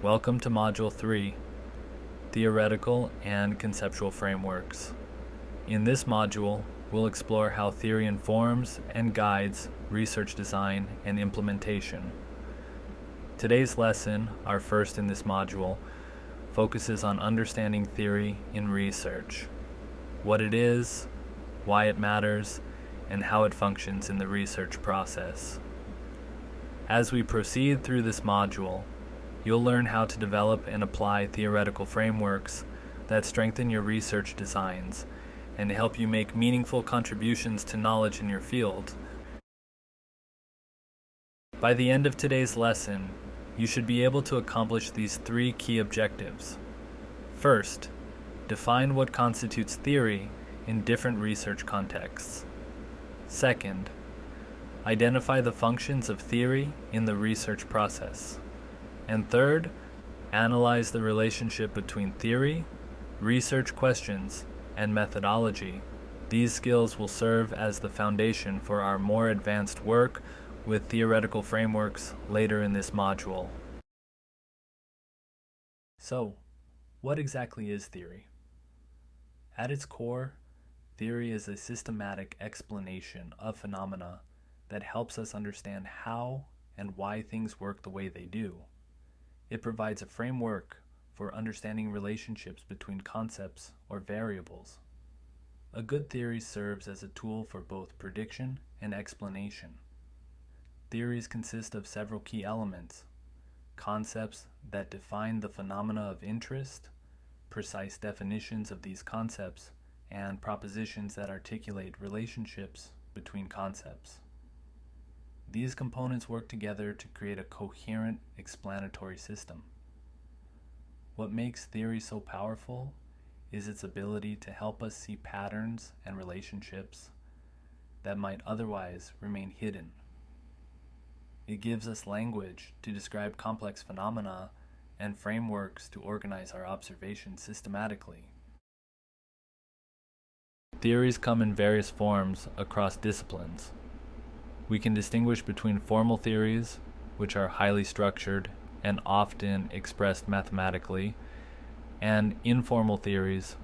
Welcome to Module 3, Theoretical and Conceptual Frameworks. In this module, we'll explore how theory informs and guides research design and implementation. Today's lesson, our first in this module, focuses on understanding theory in research, what it is, why it matters, and how it functions in the research process. As we proceed through this module, you'll learn how to develop and apply theoretical frameworks that strengthen your research designs and help you make meaningful contributions to knowledge in your field. By the end of today's lesson, you should be able to accomplish these three key objectives. First, define what constitutes theory in different research contexts. Second, identify the functions of theory in the research process. And third, analyze the relationship between theory, research questions, and methodology. These skills will serve as the foundation for our more advanced work with theoretical frameworks later in this module. So, what exactly is theory? At its core, theory is a systematic explanation of phenomena that helps us understand how and why things work the way they do. It provides a framework for understanding relationships between concepts or variables. A good theory serves as a tool for both prediction and explanation. Theories consist of several key elements: concepts that define the phenomena of interest, precise definitions of these concepts, and propositions that articulate relationships between concepts. These components work together to create a coherent explanatory system. What makes theory so powerful is its ability to help us see patterns and relationships that might otherwise remain hidden. It gives us language to describe complex phenomena and frameworks to organize our observations systematically. Theories come in various forms across disciplines. We can distinguish between formal theories, which are highly structured and often expressed mathematically, and informal theories,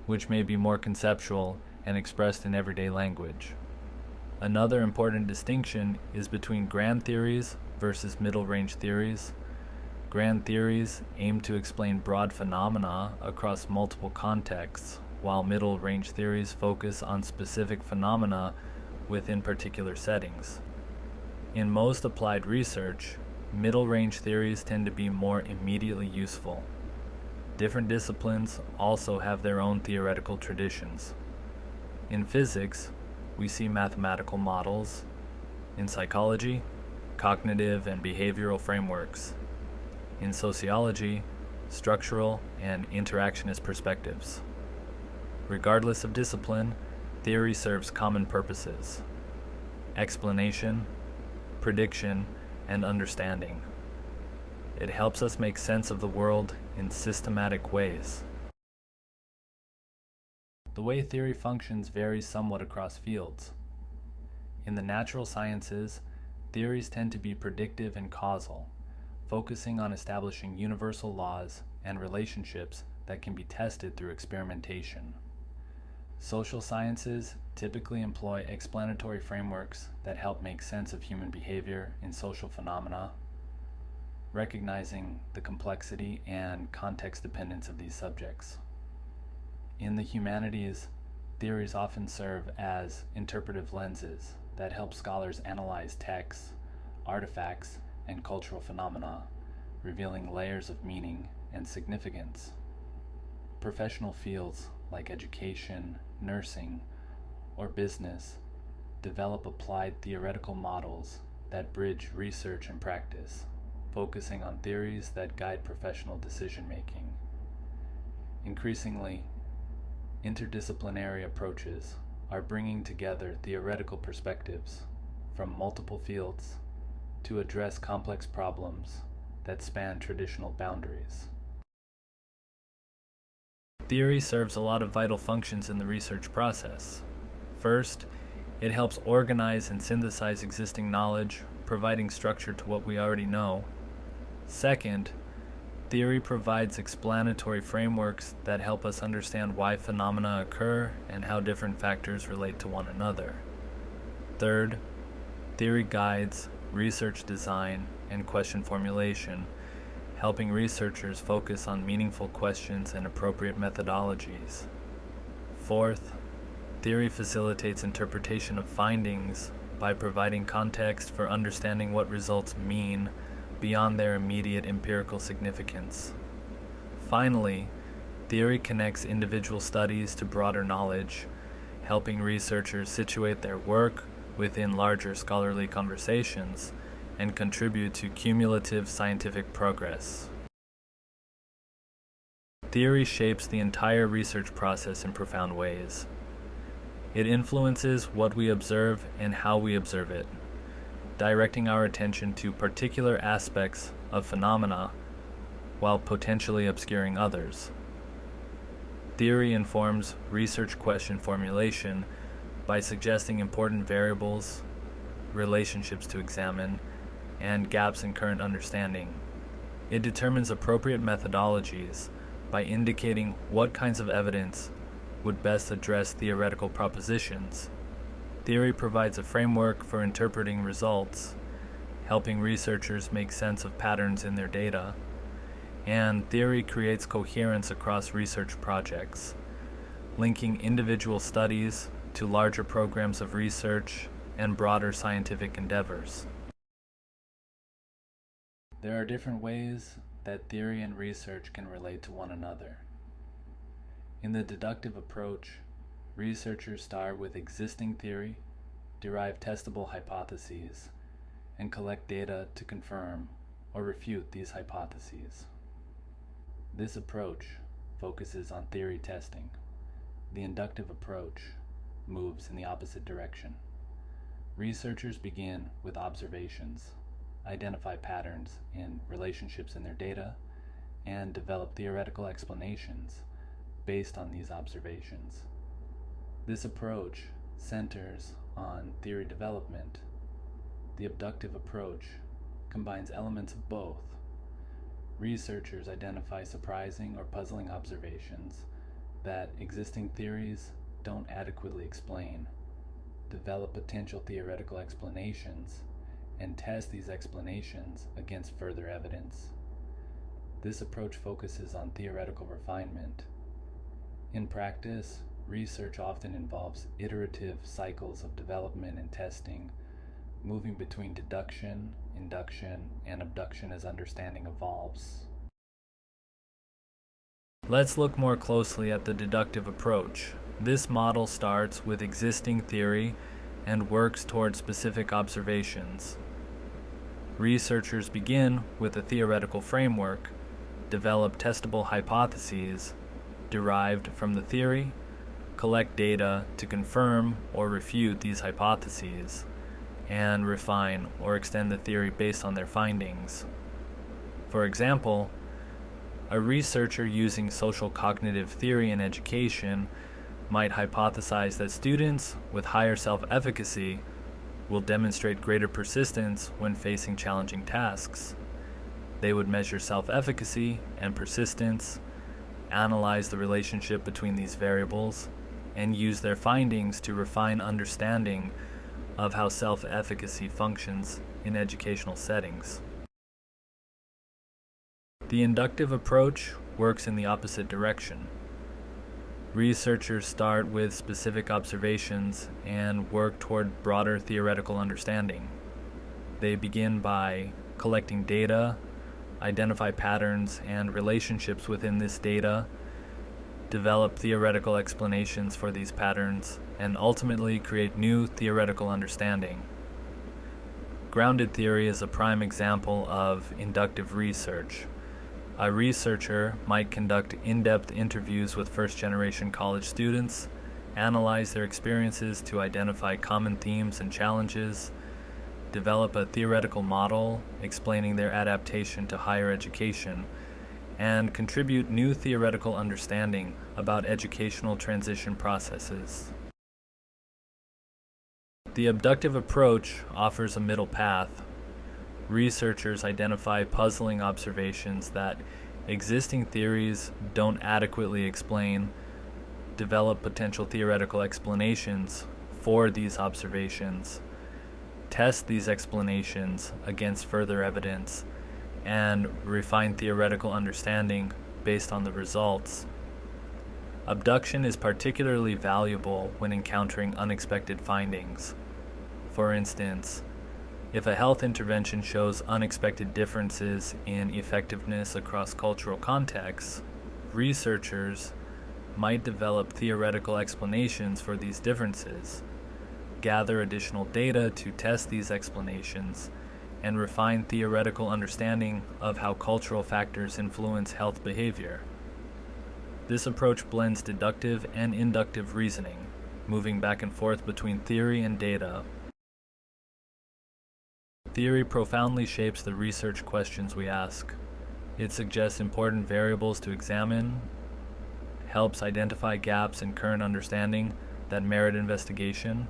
which may be more conceptual and expressed in everyday language. Another important distinction is between grand theories versus middle-range theories. Grand theories aim to explain broad phenomena across multiple contexts, while middle-range theories focus on specific phenomena within particular settings. In most applied research, middle-range theories tend to be more immediately useful. Different disciplines also have their own theoretical traditions. In physics, we see mathematical models. In psychology, cognitive and behavioral frameworks. In sociology, structural and interactionist perspectives. Regardless of discipline, theory serves common purposes: explanation, prediction, and understanding. It helps us make sense of the world in systematic ways. The way theory functions varies somewhat across fields. In the natural sciences, theories tend to be predictive and causal, focusing on establishing universal laws and relationships that can be tested through experimentation. Social sciences typically employ explanatory frameworks that help make sense of human behavior in social phenomena, recognizing the complexity and context dependence of these subjects. In the humanities, theories often serve as interpretive lenses that help scholars analyze texts, artifacts, and cultural phenomena, revealing layers of meaning and significance. Professional fields like education, nursing, or business develop applied theoretical models that bridge research and practice, focusing on theories that guide professional decision-making. Increasingly, interdisciplinary approaches are bringing together theoretical perspectives from multiple fields to address complex problems that span traditional boundaries. Theory serves a lot of vital functions in the research process. First, it helps organize and synthesize existing knowledge, providing structure to what we already know. Second, Theory provides explanatory frameworks that help us understand why phenomena occur and how different factors relate to one another. Third, theory guides research design and question formulation, helping researchers focus on meaningful questions and appropriate methodologies. Fourth, theory facilitates interpretation of findings by providing context for understanding what results mean beyond their immediate empirical significance. Finally, theory connects individual studies to broader knowledge, helping researchers situate their work within larger scholarly conversations and contribute to cumulative scientific progress. Theory shapes the entire research process in profound ways. It influences what we observe and how we observe it, directing our attention to particular aspects of phenomena while potentially obscuring others. Theory informs research question formulation by suggesting important variables, relationships to examine, and gaps in current understanding. It determines appropriate methodologies by indicating what kinds of evidence would best address theoretical propositions. Theory provides a framework for interpreting results, helping researchers make sense of patterns in their data, and theory creates coherence across research projects, linking individual studies to larger programs of research and broader scientific endeavors. There are different ways that theory and research can relate to one another. In the deductive approach, researchers start with existing theory, derive testable hypotheses, and collect data to confirm or refute these hypotheses. This approach focuses on theory testing. The inductive approach moves in the opposite direction. Researchers begin with observations, identify patterns in relationships in their data, and develop theoretical explanations based on these observations. This approach centers on theory development. The abductive approach combines elements of both. Researchers identify surprising or puzzling observations that existing theories don't adequately explain, develop potential theoretical explanations, and test these explanations against further evidence. This approach focuses on theoretical refinement. In practice, research often involves iterative cycles of development and testing, moving between deduction, induction, and abduction as understanding evolves. Let's look more closely at the deductive approach. This model starts with existing theory and works toward specific observations. Researchers begin with a theoretical framework, develop testable hypotheses derived from the theory, collect data to confirm or refute these hypotheses, and refine or extend the theory based on their findings. For example, a researcher using social cognitive theory in education might hypothesize that students with higher self-efficacy will demonstrate greater persistence when facing challenging tasks. They would measure self-efficacy and persistence, analyze the relationship between these variables, and use their findings to refine understanding of how self-efficacy functions in educational settings. The inductive approach works in the opposite direction. Researchers start with specific observations and work toward broader theoretical understanding. They begin by collecting data, identify patterns and relationships within this data, develop theoretical explanations for these patterns, and ultimately create new theoretical understanding. Grounded theory is a prime example of inductive research. A researcher might conduct in-depth interviews with first-generation college students, analyze their experiences to identify common themes and challenges, develop a theoretical model explaining their adaptation to higher education, and contribute new theoretical understanding about educational transition processes. The abductive approach offers a middle path. Researchers identify puzzling observations that Existing theories don't adequately develop potential theoretical explanations for these observations, test these explanations against further evidence, and refine theoretical understanding based on the results. Abduction is particularly valuable when encountering unexpected findings. For instance, if a health intervention shows unexpected differences in effectiveness across cultural contexts, researchers might develop theoretical explanations for these differences, gather additional data to test these explanations, and refine theoretical understanding of how cultural factors influence health behavior. This approach blends deductive and inductive reasoning, moving back and forth between theory and data. Theory profoundly shapes the research questions we ask. It suggests important variables to examine, helps identify gaps in current understanding that merit investigation,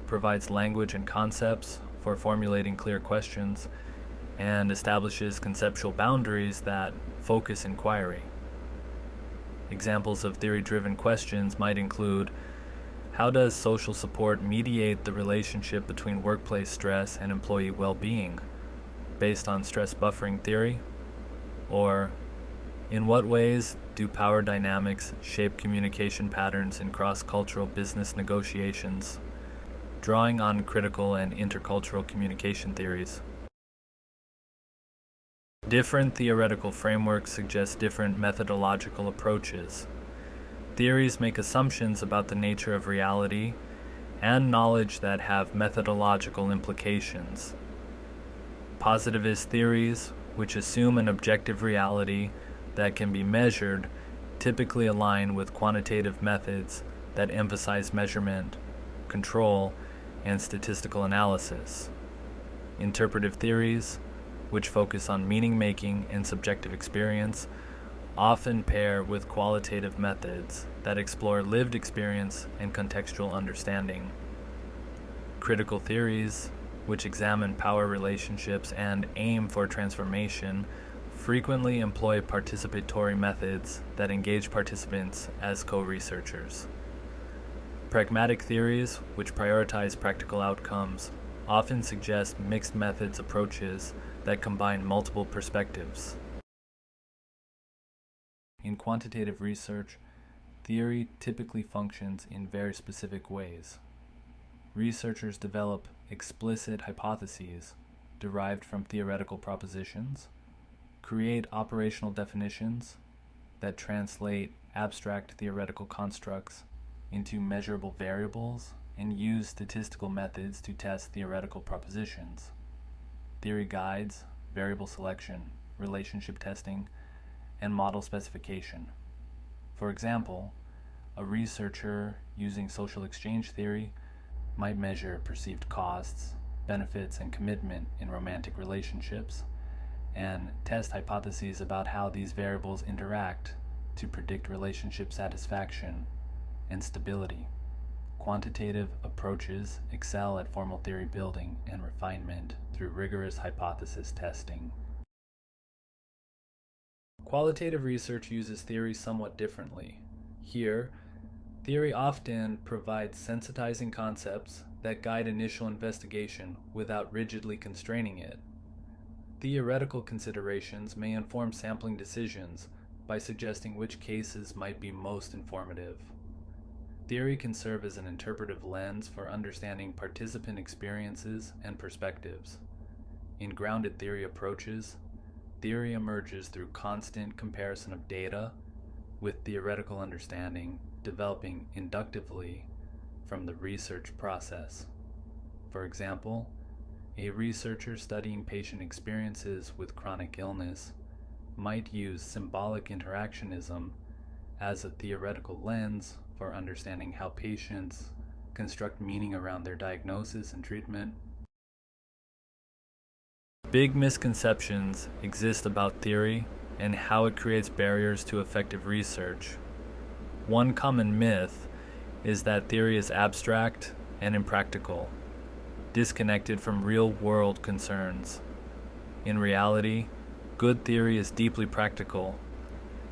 provides language and concepts for formulating clear questions, and establishes conceptual boundaries that focus inquiry. Examples of theory-driven questions might include: how does social support mediate the relationship between workplace stress and employee well-being, based on stress buffering theory? Or, in what ways do power dynamics shape communication patterns in cross-cultural business negotiations, drawing on critical and intercultural communication theories? Different theoretical frameworks suggest different methodological approaches. Theories make assumptions about the nature of reality and knowledge that have methodological implications. Positivist theories, which assume an objective reality that can be measured, typically align with quantitative methods that emphasize measurement, control, and statistical analysis. Interpretive theories, which focus on meaning-making and subjective experience, often pair with qualitative methods that explore lived experience and contextual understanding. Critical theories, which examine power relationships and aim for transformation, frequently employ participatory methods that engage participants as co-researchers. Pragmatic theories, which prioritize practical outcomes, often suggest mixed methods approaches that combine multiple perspectives. In quantitative research, theory typically functions in very specific ways. Researchers develop explicit hypotheses derived from theoretical propositions, create operational definitions that translate abstract theoretical constructs into measurable variables, and use statistical methods to test theoretical propositions. Theory guides variable selection, relationship testing, and model specification. For example, a researcher using social exchange theory might measure perceived costs, benefits, and commitment in romantic relationships, and test hypotheses about how these variables interact to predict relationship satisfaction and stability. Quantitative approaches excel at formal theory building and refinement through rigorous hypothesis testing. Qualitative research uses theory somewhat differently. Here, theory often provides sensitizing concepts that guide initial investigation without rigidly constraining it. Theoretical considerations may inform sampling decisions by suggesting which cases might be most informative. Theory can serve as an interpretive lens for understanding participant experiences and perspectives. In grounded theory approaches, theory emerges through constant comparison of data with theoretical understanding developing inductively from the research process. For example, a researcher studying patient experiences with chronic illness might use symbolic interactionism as a theoretical lens for understanding how patients construct meaning around their diagnosis and treatment. Big misconceptions exist about theory and how it creates barriers to effective research. One common myth is that theory is abstract and impractical, disconnected from real-world concerns. In reality, Good theory is deeply practical,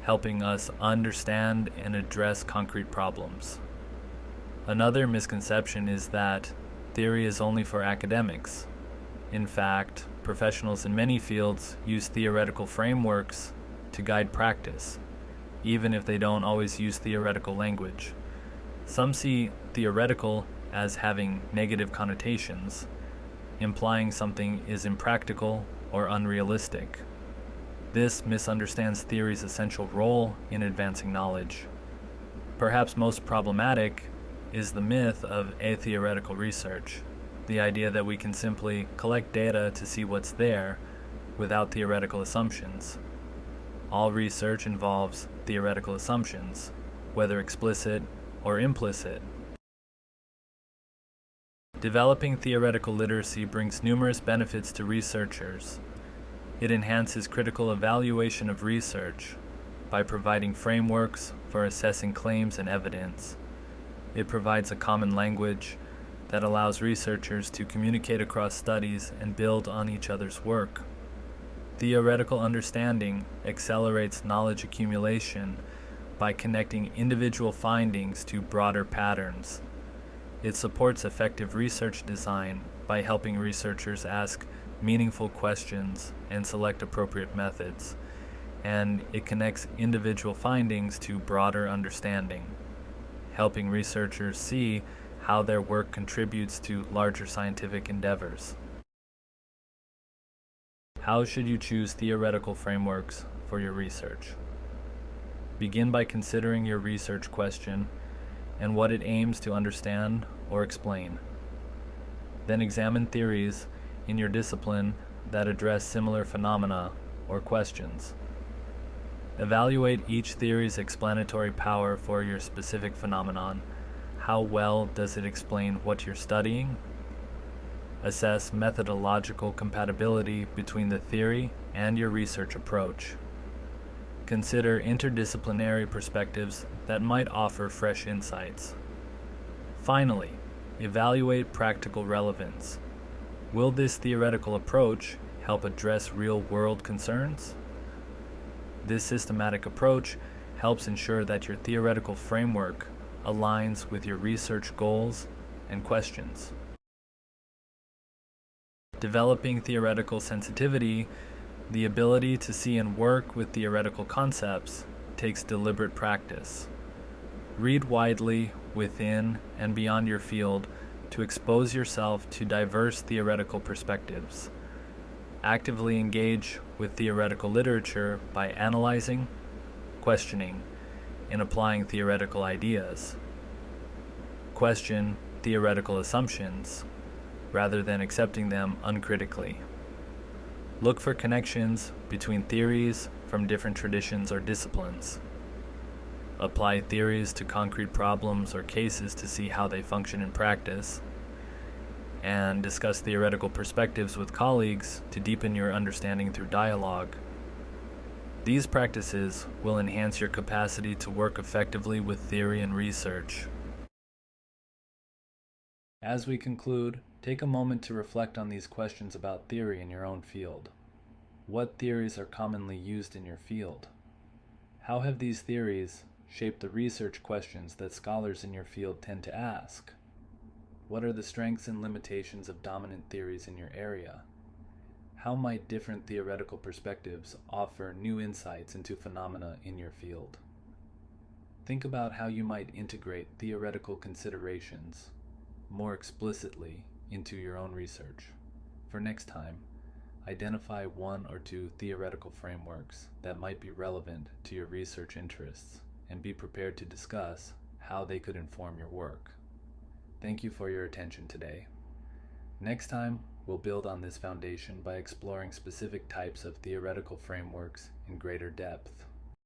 helping us understand and address concrete problems. Another misconception is that theory is only for academics. In fact, professionals in many fields use theoretical frameworks to guide practice, even if they don't always use theoretical language. Some see theoretical as having negative connotations, implying something is impractical or unrealistic. This misunderstands theory's essential role in advancing knowledge. Perhaps most problematic is the myth of atheoretical research, the idea that we can simply collect data to see what's there without theoretical assumptions. All research involves theoretical assumptions, whether explicit or implicit. Developing theoretical literacy brings numerous benefits to researchers. It enhances critical evaluation of research by providing frameworks for assessing claims and evidence. It provides a common language that allows researchers to communicate across studies and build on each other's work. Theoretical understanding accelerates knowledge accumulation by connecting individual findings to broader patterns. It supports effective research design by helping researchers ask meaningful questions and select appropriate methods, and it connects individual findings to broader understanding, helping researchers see how their work contributes to larger scientific endeavors. How should you choose theoretical frameworks for your research? Begin by considering your research question and what it aims to understand or explain. Then examine theories in your discipline that address similar phenomena or questions. Evaluate each theory's explanatory power for your specific phenomenon. How well does it explain what you're studying? Assess methodological compatibility between the theory and your research approach. Consider interdisciplinary perspectives that might offer fresh insights. Finally, evaluate practical relevance. Will this theoretical approach help address real-world concerns? This systematic approach helps ensure that your theoretical framework aligns with your research goals and questions. Developing theoretical sensitivity, the ability to see and work with theoretical concepts, takes deliberate practice. Read widely within and beyond your field to expose yourself to diverse theoretical perspectives. Actively engage with theoretical literature by analyzing, questioning, and applying theoretical ideas. Question theoretical assumptions rather than accepting them uncritically. Look for connections between theories from different traditions or disciplines. Apply theories to concrete problems or cases to see how they function in practice, and discuss theoretical perspectives with colleagues to deepen your understanding through dialogue. These practices will enhance your capacity to work effectively with theory and research. As we conclude, take a moment to reflect on these questions about theory in your own field. What theories are commonly used in your field? How have these theories shaped the research questions that scholars in your field tend to ask? What are the strengths and limitations of dominant theories in your area? How might different theoretical perspectives offer new insights into phenomena in your field? Think about how you might integrate theoretical considerations more explicitly into your own research. For next time, identify one or two theoretical frameworks that might be relevant to your research interests and be prepared to discuss how they could inform your work. Thank you for your attention today. Next time, we'll build on this foundation by exploring specific types of theoretical frameworks in greater depth.